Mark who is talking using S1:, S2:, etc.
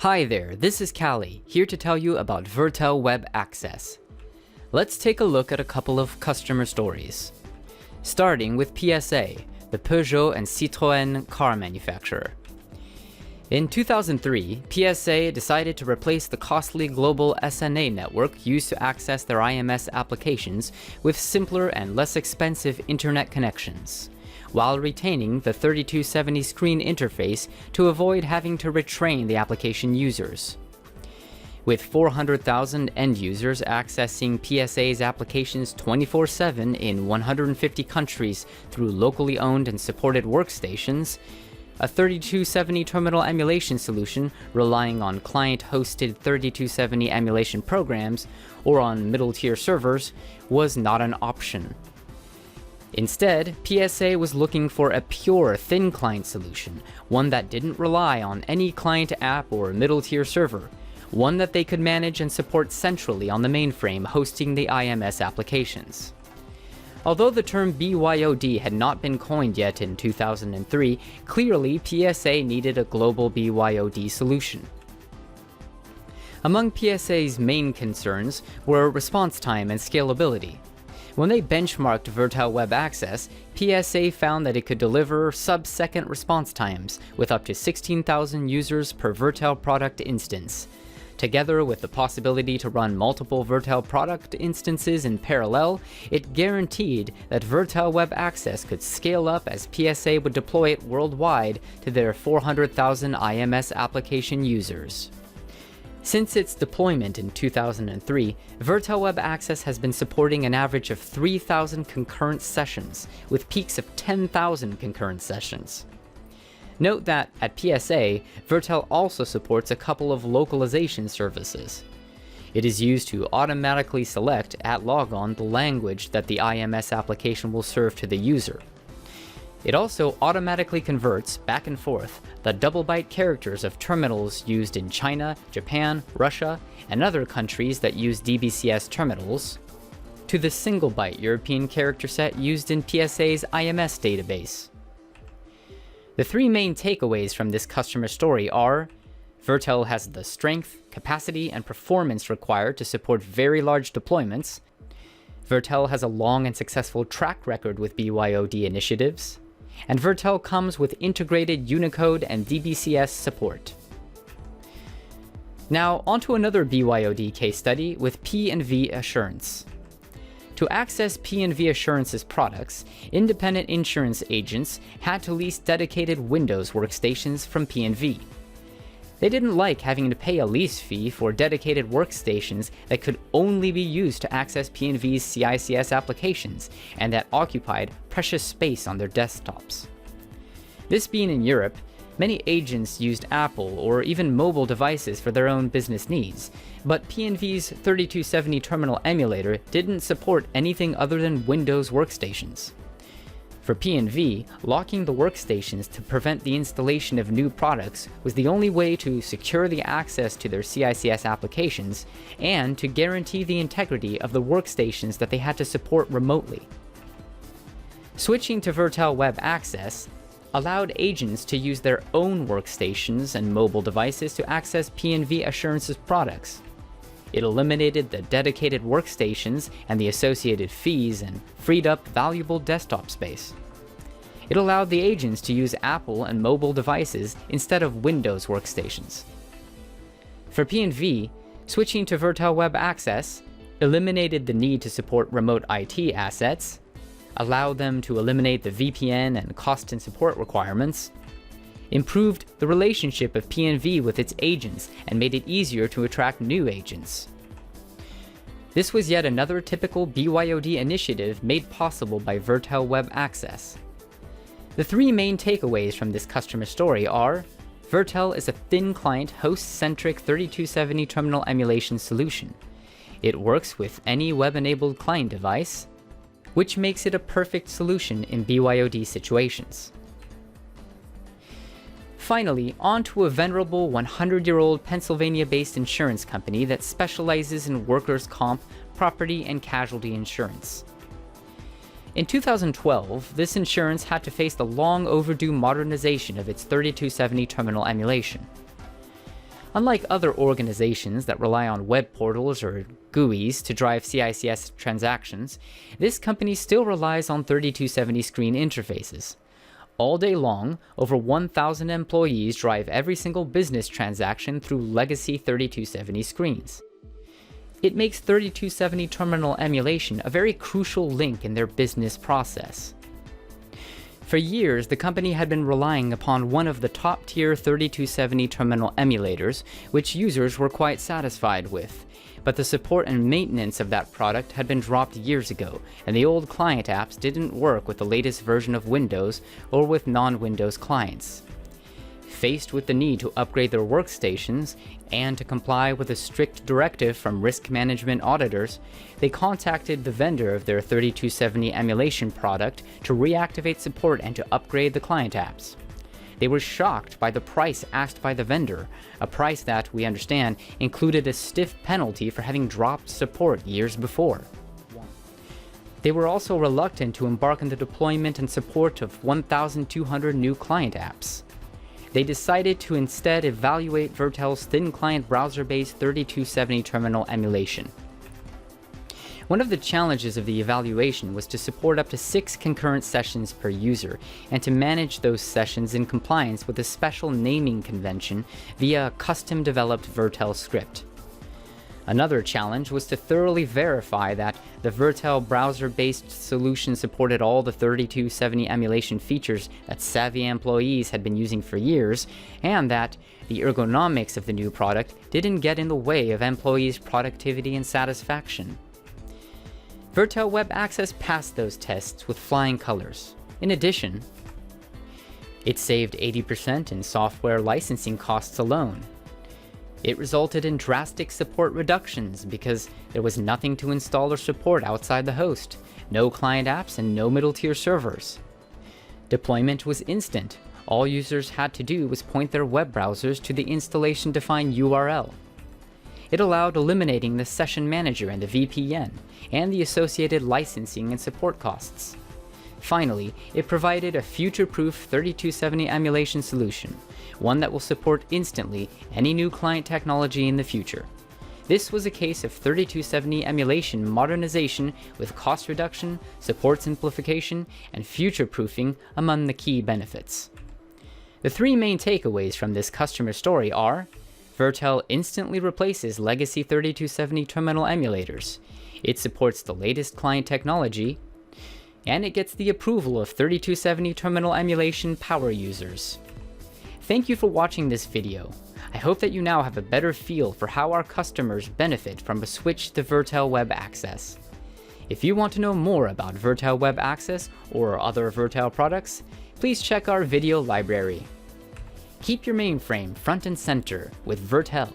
S1: Hi there, this is Callie, here to tell you about Virtel Web Access. Let's take a look at a couple of customer stories. Starting with PSA, the Peugeot and Citroën car manufacturer. In 2003, PSA decided to replace the costly global SNA network used to access their IMS applications with simpler and less expensive internet connections, while retaining the 3270 screen interface to avoid having to retrain the application users. With 400,000 end users accessing PSA's applications 24/7 in 150 countries through locally owned and supported workstations, a 3270 terminal emulation solution relying on client-hosted 3270 emulation programs or on middle-tier servers was not an option. Instead, PSA was looking for a pure thin client solution, one that didn't rely on any client app or middle-tier server, one that they could manage and support centrally on the mainframe hosting the IMS applications. Although the term BYOD had not been coined yet in 2003, clearly PSA needed a global BYOD solution. Among PSA's main concerns were response time and scalability. When they benchmarked Virtel Web Access, PSA found that it could deliver sub-second response times with up to 16,000 users per Virtel product instance. Together with the possibility to run multiple Virtel product instances in parallel, it guaranteed that Virtel Web Access could scale up as PSA would deploy it worldwide to their 400,000 IMS application users. Since its deployment in 2003, Virtel Web Access has been supporting an average of 3,000 concurrent sessions, with peaks of 10,000 concurrent sessions. Note that, at PSA, Virtel also supports a couple of localization services. It is used to automatically select at logon the language that the IMS application will serve to the user. It also automatically converts back and forth the double-byte characters of terminals used in China, Japan, Russia, and other countries that use DBCS terminals to the single-byte European character set used in PSA's IMS database. The three main takeaways from this customer story are: Virtel has the strength, capacity, and performance required to support very large deployments. Virtel has a long and successful track record with BYOD initiatives. And Virtel comes with integrated Unicode and DBCS support. Now, onto another BYOD case study with P&V Assurance. To access P&V Assurance's products, independent insurance agents had to lease dedicated Windows workstations from P&V. They didn't like having to pay a lease fee for dedicated workstations that could only be used to access P&V's CICS applications and that occupied precious space on their desktops. This being in Europe, many agents used Apple or even mobile devices for their own business needs, but P&V's 3270 terminal emulator didn't support anything other than Windows workstations. For P&V, locking the workstations to prevent the installation of new products was the only way to secure the access to their CICS applications and to guarantee the integrity of the workstations that they had to support remotely. Switching to Virtel Web Access allowed agents to use their own workstations and mobile devices to access P&V Assurance's products. It eliminated the dedicated workstations and the associated fees and freed up valuable desktop space. It allowed the agents to use Apple and mobile devices instead of Windows workstations. For P&V, switching to Virtel Web Access eliminated the need to support remote IT assets, allowed them to eliminate the VPN and cost and support requirements, improved the relationship of P&V with its agents, and made it easier to attract new agents. This was yet another typical BYOD initiative made possible by Virtel Web Access. The three main takeaways from this customer story are: Virtel is a thin client host-centric 3270 terminal emulation solution. It works with any web-enabled client device, which makes it a perfect solution in BYOD situations. Finally, on to a venerable 100-year-old Pennsylvania-based insurance company that specializes in workers' comp, property, and casualty insurance. In 2012, this insurance had to face the long overdue modernization of its 3270 terminal emulation. Unlike other organizations that rely on web portals or GUIs to drive CICS transactions, this company still relies on 3270 screen interfaces. All day long, over 1,000 employees drive every single business transaction through legacy 3270 screens. It makes 3270 terminal emulation a very crucial link in their business process. For years, the company had been relying upon one of the top-tier 3270 terminal emulators, which users were quite satisfied with. But the support and maintenance of that product had been dropped years ago, and the old client apps didn't work with the latest version of Windows or with non-Windows clients. Faced with the need to upgrade their workstations and to comply with a strict directive from risk management auditors, they contacted the vendor of their 3270 emulation product to reactivate support and to upgrade the client apps. They were shocked by the price asked by the vendor, a price that, we understand, included a stiff penalty for having dropped support years before. They were also reluctant to embark on the deployment and support of 1,200 new client apps. They decided to instead evaluate Virtel's thin client browser-based 3270 terminal emulation. One of the challenges of the evaluation was to support up to 6 concurrent sessions per user, and to manage those sessions in compliance with a special naming convention via a custom-developed Virtel script. Another challenge was to thoroughly verify that the Virtel browser-based solution supported all the 3270 emulation features that savvy employees had been using for years, and that the ergonomics of the new product didn't get in the way of employees' productivity and satisfaction. Virtel Web Access passed those tests with flying colors. In addition, it saved 80% in software licensing costs alone. It resulted in drastic support reductions because there was nothing to install or support outside the host, no client apps, and no middle-tier servers. Deployment was instant. All users had to do was point their web browsers to the installation-defined URL. It allowed eliminating the session manager and the VPN, and the associated licensing and support costs. Finally, it provided a future-proof 3270 emulation solution, one that will support instantly any new client technology in the future. This was a case of 3270 emulation modernization with cost reduction, support simplification, and future-proofing among the key benefits. The 3 main takeaways from this customer story are: Virtel instantly replaces legacy 3270 terminal emulators, it supports the latest client technology, and it gets the approval of 3270 terminal emulation power users. Thank you for watching this video. I hope that you now have a better feel for how our customers benefit from a switch to Virtel Web Access. If you want to know more about Virtel Web Access or other Virtel products, please check our video library. Keep your mainframe front and center with Virtel.